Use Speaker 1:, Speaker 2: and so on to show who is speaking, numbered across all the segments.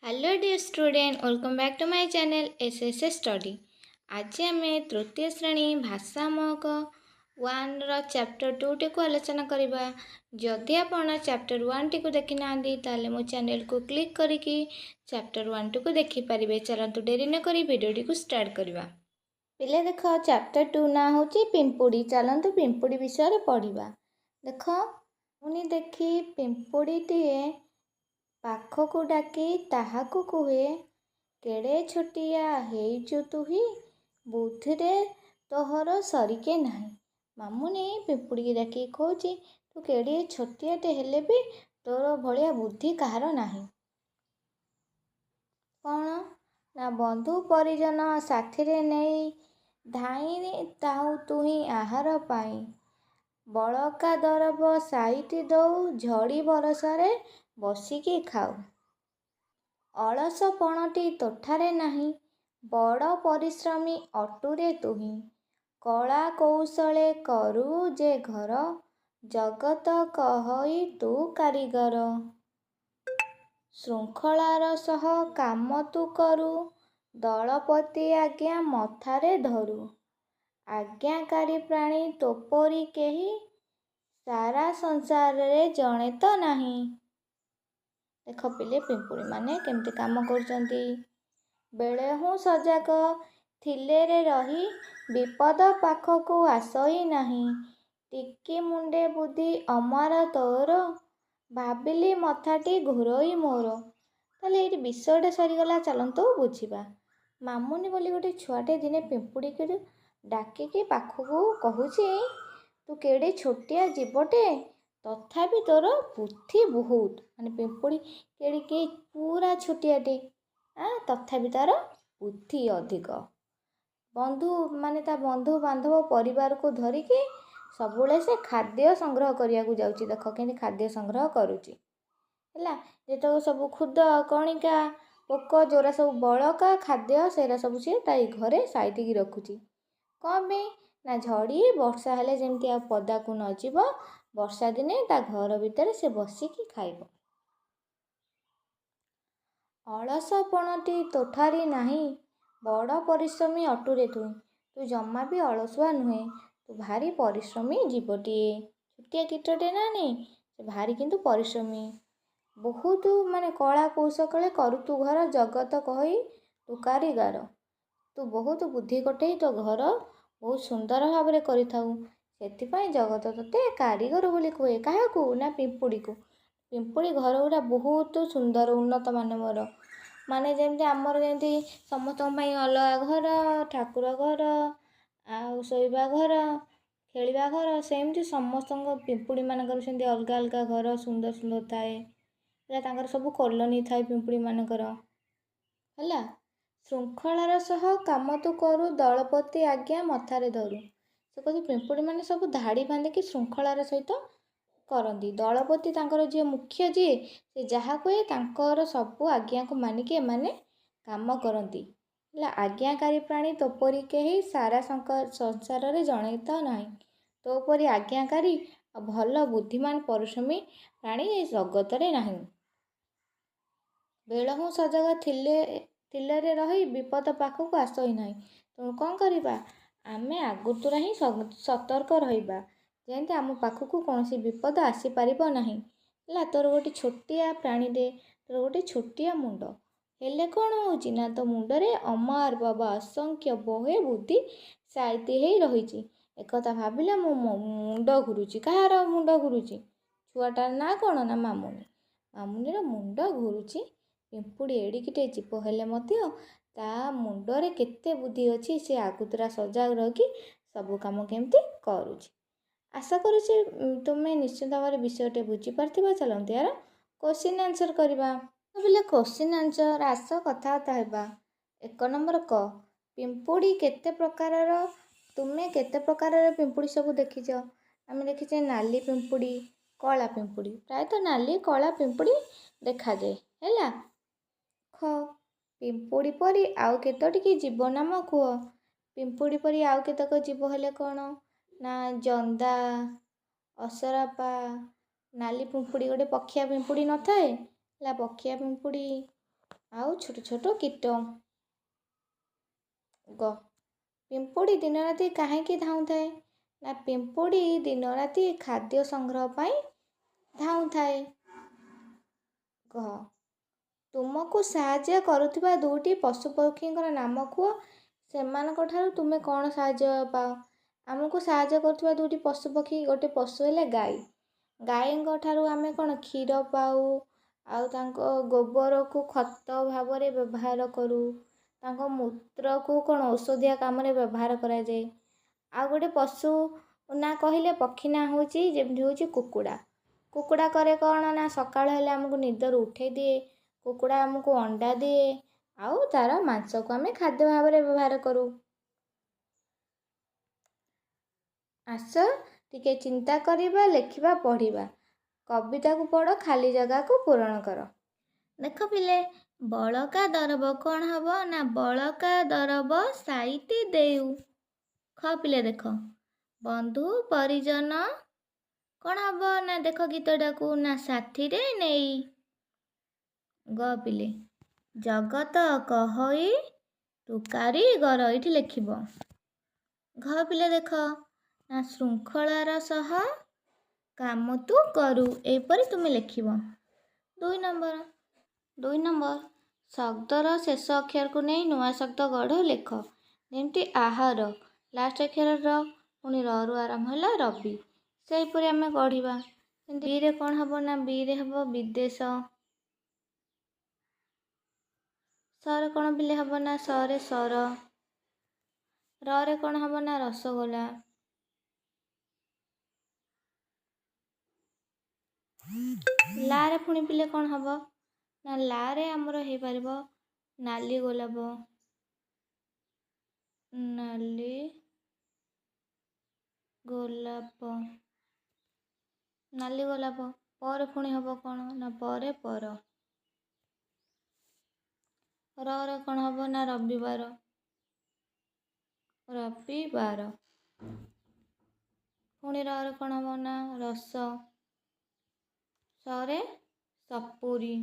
Speaker 1: Hello dear student, welcome back to my channel SSA study. आज आम तृतीय श्रेणी भाषा महक 1 चैप्टर 2 टी को आलोचना करवा। जदि आपण चैप्टर 1 टी को देखी ना ताले मो चैनल को क्लिक करके चैप्टर 1 टी को देखि पारिबे। चलंतु डेरी न करी वीडियो को स्टार्ट करवा। पिले देख चैप्टर 2 ना होची पिंपुड़ी। चलंतु पिंपुड़ी विषय पढ़िबा। देख मुनि देखी पिंपुड़ी टीए पाखकु डाकी ताहाकु कुहे, केड़े छोटिया हेइचु तुही, बुद्धिरे तोहर सरिके नाही। मामुनी पिंपुड़ी की डाकी कहूची तू केड़े छोटियाटे हेले भी तोर भलिया बुद्धि काहार नाही। कौन ना बंधु परिजन साथिरे नेई धाई ताहु तुही आहार पाई, बड़का दरब साइटी दऊ झड़ी बरसारे बसिकी खाऊ। अलस पणटी तोठारे नाही, बड़ परिश्रमी अटुरे तुही, कला कौशले करू जे घर, जगत कहई तू कारीगर। शृंखलार सह काम तू करू, दलपति आज्ञा मथारे धरू, आज्ञाकारी प्राणी तोपरी केही, सारा संसार रे जणे तो नाही। देख पिले पिंपुड़ी माने केमती काम करचंती। बेले हूँ सजाग थिले रे रही, विपद पाखकु आसई नाही, टिकी मुंडे बुद्धि अमर तोर, भाबिली मथाटी घुरोई मोर। ताले ये विषयटा सरीगला। चलंतु बुझिबा। मामुनी बोली गोटे छुआटे दिने पिंपुड़ी के डाकिकी पाखकु कहूची तू केड़े छोटिया जीवटे, तथापि तोर बुद्धि बहुत। माने पिंपुड़ी केड़ी के पूरा छोटियाटे तथापि तार बुद्धि अधिक। बंधु माने ता बंधु बांधव परिवार को धरिकी सबुले से खाद्य संग्रह करिया को जाउची। देख केनी खाद्य संग्रह करूची हैला। जेतो सब खुद कणिका पोक जोरा सब बड़का खाद्य सेरा सब सी ताई घरे साइटी की रखुची। कौन पे ना झड़ी वर्षा हेले जेमती आ पदा को न जीव, वर्षा दिने ता घर भितर से बसिकी खाइब। अलस पणटी तोठारी नाही, बड़ परिश्रमी अटुरे तुही, तू जमा भी अलसुआ नुहे, तू भारी परिश्रमी जीवटीए। छुटिया कीटटे ना नहीं, से भारी किंतु परिश्रमी बहुत। माने कला कौशले करू तू घर, जगत कही तू कारीगर। तू बहुत बुद्धि कटे तो घर बहुत सुंदर भाव में करिथाऊ, सेथिपाई जगत तोते कारीगर बोली कहे। काहाकू ना पिंपुड़ी को। पिंपुड़ी घर गुड़ा बहुत सुंदर उन्नत मानवर। माने जेमती आमर जेमती समस्त अलग घर, ठाकुर घर, आ शोइबा घर, खेलिबा घर, सेमती समस्त पिंपुड़ी मानकर सेमती अलग अलग घर सुंदर सुंदर थाए। तांकर सब कॉलोनी थाए पिंपुड़ी मानकर हैला। शृंखलार सह काम तू करू, दलपति आज्ञा मथारे धरू। से कहते पिंपुड़ी माने सब धाड़ी बांधिकी श्रृंखलार सहित करती। दलपति तांकर जी मुख्य जी से जहाँ कहे तांकर सबू आज्ञा को मानिकी एमाने काम करती हैला। आज्ञाकारी प्राणी तोपरी केही सारा संसार रे जणे तो नाही। तोपरी आज्ञाकारी भल बुद्धिमान परिश्रमी प्राणी ए जगत रे नाही। बेल हूँ सजग थिले रे रही, विपद पाखक आसई नाही। तेणु कौन करवा आमे आगुतुरा ही सतर्क रहिबा, जेमती आम पाखक कौन विपद आसीपार नहीं है। तोर गोटे छोटिया प्राणी दे, तोर गोटे छोटिया मुंड हेले कौन होची ना तो मुंडरे अमार बाबा असंख्य बहे बुद्धि साइती ही रही। एकथा भाविले मो मुंड घुरुची। कहार मुंड घुरुची? छुआटार ना कौन ना मामुनी। मामुनीर मुंड घुरुची। पिंपुड़ी एड़िकिटे जीव हेले मध्य ता मुंडरे केते बुद्धि अच्छी, से आगुतरा सजाग रही सबू काम केमती करुची। आशा करुची तुम्हें निश्चित भाव में विषयटे बुझीपार। चलते यार क्वेश्चन आंसर करवा। बोले क्वेश्चन आंसर आस कथबार्ता हेबा। 1 नंबर क पिंपुड़ी केते प्रकारर, तुम्हें केते प्रकारर पिंपुड़ी सब देखिछ? आम देखिछे नाली पिंपुड़ी, कला पिंपुड़ी। प्रायतः नाली कला पिंपुड़ी देखा जाए हैला। ख पिंपुड़ी परी आउ केतोटी जीव नाम कुह। पिंपुड़ी परी आउ केतक जीव हेले कौन ना जंदा, असरापा, नाली पिंपुड़ी गोटे पखिया पिंपुड़ी न थाए ला, पखिया पिंपुड़ी। ଆଉ ଛୋଟ ଛୋଟ କୀଟ। ଗ ପିମ୍ପୁଡ଼ି ଦିନରାତି କାହିଁକି ଧାଉଁଥାଏ? ନା ପିମ୍ପୁଡ଼ି ଦିନରାତି ଖାଦ୍ୟ ସଂଗ୍ରହ ପାଇଁ ଧାଉଁଥାଏ। ଘ ତୁମକୁ ସାହାଯ୍ୟ କରୁଥିବା ଦୁଇଟି ପଶୁପକ୍ଷୀଙ୍କର ନାମ କୁହ। ସେମାନଙ୍କ ଠାରୁ ତୁମେ କ'ଣ ସାହାଯ୍ୟ ପାଅ? ଆମକୁ ସାହାଯ୍ୟ କରୁଥିବା ଦୁଇଟି ପଶୁପକ୍ଷୀ, ଗୋଟେ ପଶୁ ହେଲେ ଗାଈ। ଗାଈଙ୍କ ଠାରୁ ଆମେ କ'ଣ କ୍ଷୀର ପାଉ, ଆଉ ତାଙ୍କ ଗୋବରକୁ ଖତ ଭାବରେ ବ୍ୟବହାର କରୁ। ତାଙ୍କ ମୂତ୍ରକୁ କ'ଣ ଔଷଧୀୟ କାମରେ ବ୍ୟବହାର କରାଯାଏ। ଆଉ ଗୋଟେ ପଶୁ ନା କହିଲେ ପକ୍ଷୀ ନା ଯେମିତି କୁକୁଡ଼ା। କୁକୁଡ଼ା କରେ କ'ଣ ନା ସକାଳ ହେଲେ ଆମକୁ ନିଦରୁ ଉଠେଇ ଦିଏ। କୁକୁଡ଼ା ଆମକୁ ଅଣ୍ଡା ଦିଏ, ଆଉ ତାର ମାଂସକୁ ଆମେ ଖାଦ୍ୟ ଭାବରେ ବ୍ୟବହାର କରୁ। ଆସ ଟିକେ ଚିନ୍ତା କରିବା, ଲେଖିବା, ପଢ଼ିବା। କବିତାକୁ ପଢ଼, ଖାଲି ଜାଗାକୁ ପୂରଣ କର। ଦେଖ ପିଲେ, ବଳକା ଦରବ କ'ଣ ହବ ନା ବଳକା ଦରବ ସାଇତି ଦେଉ। ଖ ପିଲେ ଦେଖ, ବନ୍ଧୁ ପରିଜନ କ'ଣ ହବ ନା ଦେଖ ଗୀତଟାକୁ ନା ସାଥିରେ ନେଇ। ଗ ପିଲେ, ଜଗତ କହଇ ତୁ କାରିଗର, ଏଇଠି ଲେଖିବ। ଘ ପିଲେ ଦେଖ, ନା ଶୃଙ୍ଖଳାର ସହ କାମ ତୁ କରୁ, ଏହିପରି ତୁମେ ଲେଖିବ। 2 ନମ୍ବର ଶବ୍ଦର ଶେଷ ଅକ୍ଷରକୁ ନେଇ ନୂଆ ଶବ୍ଦ ଗଢ଼, ଲେଖ। ଯେମିତି ଆହାର, ଲାଷ୍ଟ ଅକ୍ଷର ର, ପୁଣି ରରୁ ଆରମ୍ଭ ହେଲା ରବି। ସେହିପରି ଆମେ ଗଢ଼ିବା। ବିରେ କ'ଣ ହବ ନା ବିରେ ହବ ବିଦେଶ। ସରେ କ'ଣ ପିଲେ ହବ ନା ସରେ ସର। ରରେ କ'ଣ ହବ ନା ରସଗୋଲା। ଲାରେ ପୁଣି ପିଲେ କ'ଣ ହବ ନା ଲାରେ ଆମର ହେଇପାରିବ ନାଲି ଗୋଲାପ। ନାଲି ଗୋଲାପ। ନାଲି ଗୋଲାପ। ପରେ ପୁଣି ହବ କ'ଣ ନା ପରେ ପର। ରରେ କ'ଣ ହବ ନା ରବିବାର। ରବିବାର। ପୁଣି ରରେ କ'ଣ ହବ ନା ରସ। ସରେ ସପୁରୀ।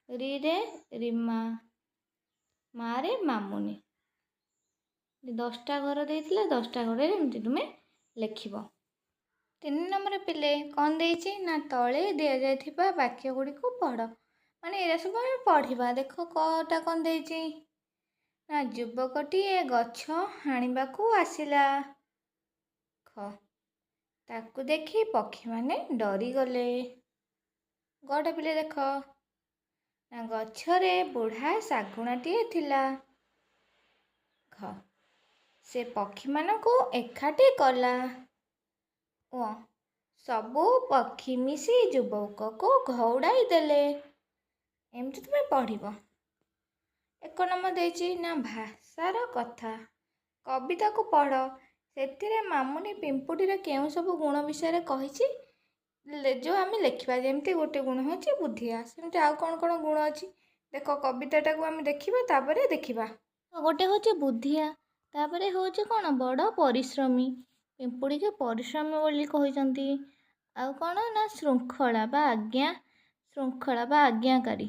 Speaker 1: ରିରେ ରିମା। ମାରେ ମାମୁନି। 10ଟା ଘର ଦେଇଥିଲା, 10ଟା ଘରରେ ଏମିତି ତୁମେ ଲେଖିବ। 3 ନମ୍ବର ପିଲେ କ'ଣ ଦେଇଛି ନା ତଳେ ଦିଆଯାଇଥିବା ବାକ୍ୟ ଗୁଡ଼ିକୁ ପଢ଼। ମାନେ ଏଇରା ସବୁ ଆମେ ପଢ଼ିବା। ଦେଖ କଟା କ'ଣ ଦେଇଛି ନା ଯୁବକଟିଏ ଗଛ ହାଣିବାକୁ ଆସିଲା। ଖ ତାକୁ ଦେଖି ପକ୍ଷୀମାନେ ଡରିଗଲେ। ଗଟା ପିଲେ ଦେଖ, ନା ଗଛରେ ବୁଢ଼ା ଶାଗୁଣାଟିଏ ଥିଲା। ଘ ସେ ପକ୍ଷୀମାନଙ୍କୁ ଏକାଠି କଲା। ଓ ସବୁ ପକ୍ଷୀ ମିଶି ଯୁବକକୁ ଘଉଡ଼ାଇ ଦେଲେ। ଏମିତି ତୁମେ ପଢ଼ିବ। 1 ନମ୍ବର ଦେଇଛି ନା ଭାଷାର କଥା। କବିତାକୁ ପଢ଼। ସେଥିରେ ମାମୁନି ପିମ୍ପୁଡ଼ିର କେଉଁ ସବୁ ଗୁଣ ବିଷୟରେ କହିଛି ଯେଉଁ ଆମେ ଲେଖିବା। ଯେମିତି ଗୋଟେ ଗୁଣ ହେଉଛି ବୁଦ୍ଧିଆ, ସେମିତି ଆଉ କ'ଣ କ'ଣ ଗୁଣ ଅଛି ଦେଖ। କବିତାଟାକୁ ଆମେ ଦେଖିବା, ତାପରେ ଦେଖିବା। ଗୋଟେ ହେଉଛି ବୁଦ୍ଧିଆ, ତାପରେ ହେଉଛି କ'ଣ ବଡ଼ ପରିଶ୍ରମୀ। ପିମ୍ପୁଡ଼ିକି ପରିଶ୍ରମୀ ବୋଲି କହିଛନ୍ତି। ଆଉ କ'ଣ ନା ଶୃଙ୍ଖଳା ବା ଆଜ୍ଞାକାରୀ।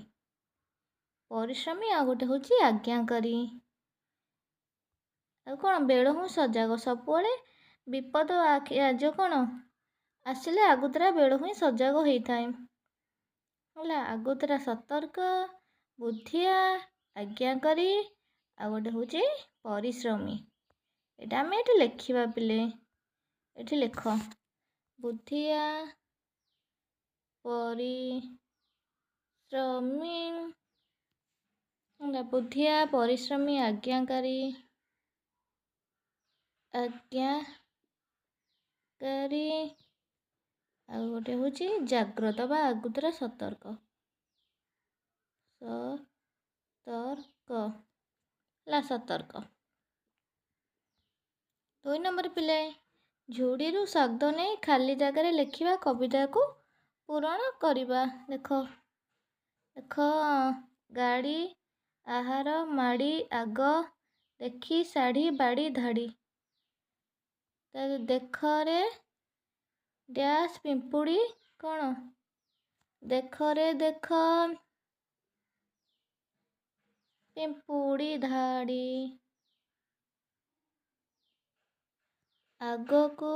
Speaker 1: ପରିଶ୍ରମୀ ଆଉ ଗୋଟେ ହେଉଛି ଆଜ୍ଞାକାରୀ। ଆଉ କ'ଣ ବେଳହୁଁ ସଜାଗ। ସବୁବେଳେ ବିପଦ ଯେଉଁ କ'ଣ ଆସିଲେ ଆଗୁତୁରା ବେଳହୁଁ ସଜାଗ ହେଇଥାଏ। ହେଲା, ଆଗୁତୁରା ସତର୍କ, ବୁଦ୍ଧିଆ, ଆଜ୍ଞାକାରୀ, ଆଉ ଗୋଟେ ହେଉଛି ପରିଶ୍ରମୀ। ଏଇଟା ଆମେ ଏଠି ଲେଖିବା ପିଲେ। ଏଠି ଲେଖ, ବୁଦ୍ଧିଆ, ପରିଶ୍ରମୀ, ଆଜ୍ଞାକାରୀ, ଆଉ ଗୋଟେ ହେଉଛି ଜାଗ୍ରତ ବା ଆଗୁତୁରା ସତର୍କ। ସତର୍କ। 2 ନମ୍ବର ପିଲେ, ଝୁଡ଼ିରୁ ଶବ୍ଦ ନେଇ ଖାଲି ଜାଗାରେ ଲେଖିବା। କବିତାକୁ ପୂରଣ କରିବା। ଦେଖ ଗାଡ଼ି, ଆହାର, ମାଡ଼ି, ଆଗ, ଦେଖି, ଶାଢ଼ୀ, ବାଡ଼ି, ଧାଡ଼ି। ଦେଖରେ ଡ୍ୟାସ୍ ପିମ୍ପୁଡ଼ି କ'ଣ? ଦେଖରେ ଦେଖ ପିମ୍ପୁଡ଼ି ଧାଡ଼ି ଆଗକୁ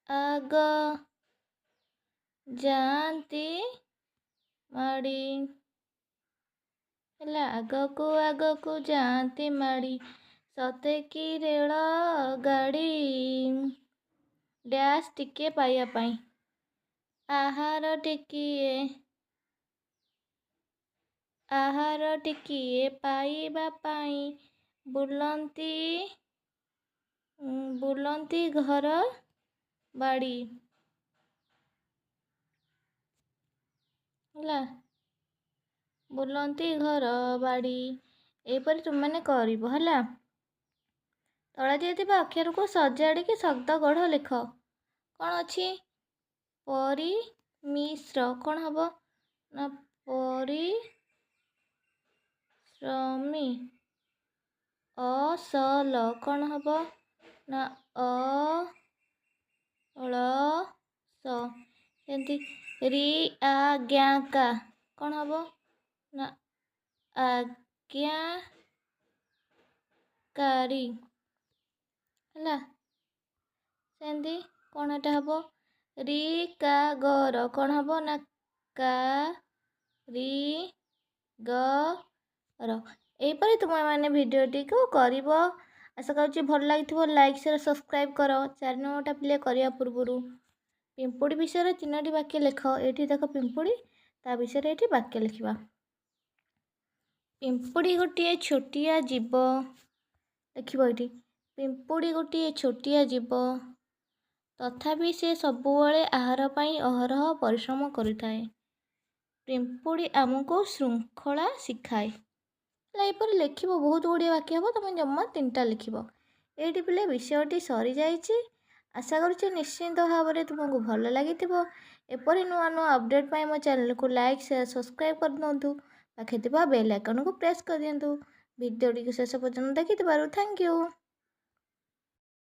Speaker 1: ଆଗ ଯାଆନ୍ତି ମାଡ଼ି ହେଲା ଆଗକୁ ଯାଆନ୍ତି ମାଡ଼ି ସତେକି ରେଳ ଗାଡ଼ି ଡ୍ୟାସ୍ ଟିକେ ପାଇବା ପାଇଁ ଆହାର ଟିକିଏ ପାଇବା ପାଇଁ ବୁଲନ୍ତି ଘର ବାଡ଼ି ହେଲା ବୁଲନ୍ତି ଘର ବାଡ଼ି। ଏହିପରି ତୁମମାନେ କରିବ ହେଲା। ତଳେ ଦିଆଥିବା ଅକ୍ଷରକୁ ସଜାଡ଼ିକି ଶବ୍ଦ ଗଢ଼ ଲେଖ। କ'ଣ ଅଛି? ପରିମିଶ୍ର କ'ଣ ହବ ନା ପରିଶ୍ରମୀ। ଅସଲ କ'ଣ ହବ ନା ଅଳସ। ଯେମିତି ରିଆଜ୍ଞାକା କ'ଣ ହବ ନା ଆଜ୍ଞାକାରୀ ହେଲା। ସେମିତି କ'ଣ ଏଟା ହବ ରିକାଗର କ'ଣ ହବ ନା କାରିଗର। ଏହିପରି ତୁମେମାନେ ଭିଡ଼ିଓଟିକୁ କରିବ। ଆଶା କରୁଛି ଭଲ ଲାଗିଥିବ। ଲାଇକ୍ ସେୟାର ସବସ୍କ୍ରାଇବ୍ କର। 4 ନମ୍ବରଟା ପ୍ଲେ କରିବା ପୂର୍ବରୁ ପିମ୍ପୁଡ଼ି ବିଷୟରେ 3ଟି ବାକ୍ୟ ଲେଖ। ଏଇଠି ଦେଖ ପିମ୍ପୁଡ଼ି, ତା ବିଷୟରେ ଏଠି ବାକ୍ୟ ଲେଖିବା। ପିମ୍ପୁଡ଼ି ଗୋଟିଏ ଛୋଟିଆ ଜୀବ। ଲେଖିବ ଏଇଠି ପିମ୍ପୁଡ଼ି ଗୋଟିଏ ଛୋଟିଆ ଜୀବ, ତଥାପି ସେ ସବୁବେଳେ ଆହାର ପାଇଁ ଅହରହ ପରିଶ୍ରମ କରିଥାଏ। ପିମ୍ପୁଡ଼ି ଆମକୁ ଶୃଙ୍ଖଳା ଶିଖାଏ। ଏହିପରି ଲେଖିବ। ବହୁତ ଗୁଡ଼ିଏ ବାକ୍ୟ ହେବ। ତୁମେ ଜମା 3ଟା ଲେଖିବ। ଏଇଠି ପିଲେ ବିଷୟଟି ସରିଯାଇଛି। ଆଶା କରୁଛି ନିଶ୍ଚିନ୍ତ ଭାବରେ ତୁମକୁ ଭଲ ଲାଗିଥିବ। ଏପରି ନୂଆ ନୂଆ ଅପଡ଼େଟ୍ ପାଇଁ ମୋ ଚ୍ୟାନେଲକୁ ଲାଇକ୍ ସେୟାର ସବସ୍କ୍ରାଇବ୍ କରିଦିଅନ୍ତୁ। ପାଖରେ ଥିବା ବେଲ୍ ଆଇକନ୍କୁ ପ୍ରେସ୍ କରିଦିଅନ୍ତୁ। ଭିଡ଼ିଓଟିକୁ ଶେଷ ପର୍ଯ୍ୟନ୍ତ ଦେଖିଥିବାରୁ ଥ୍ୟାଙ୍କ ୟୁ।